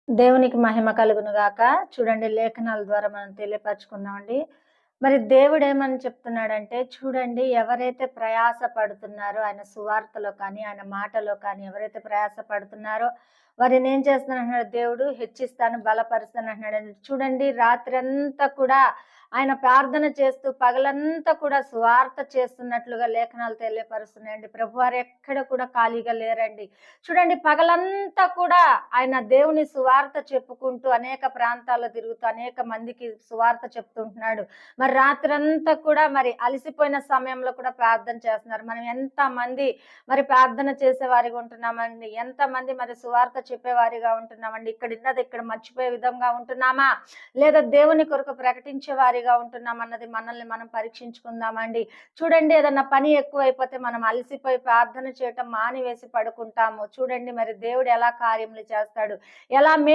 దేవునికి మహిమ కలుగును గాక. చూడండి లేఖనాల ద్వారా మనం తెలియపరచుకుందామండి. మరి దేవుడేమని చెప్తున్నాడంటే, చూడండి ఎవరైతే ప్రయాస పడుతున్నారో ఆయన సువార్తలో కానీ, ఆయన మాటలో కానీ ఎవరైతే ప్రయాస పడుతున్నారో వారినేం చేస్తానంటున్నాడు దేవుడు, హెచ్చిస్తాను, బలపరుస్తానంటున్నాడండి. చూడండి రాత్రంతా కూడా ఆయన ప్రార్థన చేస్తూ పగలంతా కూడా సువార్త చేస్తున్నట్లుగా లేఖనాలు తెలియపరుస్తున్నాయండి. ప్రభువారు ఎక్కడ కూడా ఖాళీగా లేరండి. చూడండి పగలంతా కూడా ఆయన దేవుని సువార్త చెప్పుకుంటూ అనేక ప్రాంతాల్లో తిరుగుతూ అనేక మందికి సువార్త చెప్తుంటున్నాడు. మరి రాత్రంతా కూడా మరి అలసిపోయిన సమయంలో కూడా ప్రార్థన చేస్తున్నారు. మనం ఎంతమంది మరి ప్రార్థన చేసేవారిగా ఉంటున్నామండి, ఎంతమంది మరి సువార్త చెప్పేవారిగా ఉంటున్నామండి, ఇక్కడ ఉన్నది ఇక్కడ మర్చిపోయే విధంగా ఉంటున్నామా, లేదా దేవుని కొరకు ప్రకటించే వారిగా ఉంటున్నామన్నది మనల్ని మనం పరీక్షించుకుందామండి. చూడండి ఏదన్నా పని ఎక్కువైపోతే మనం అలసిపోయి ప్రార్థన చేయటం మానివేసి పడుకుంటాము. చూడండి మరి దేవుడు ఎలా కార్యములు చేస్తాడు, ఎలా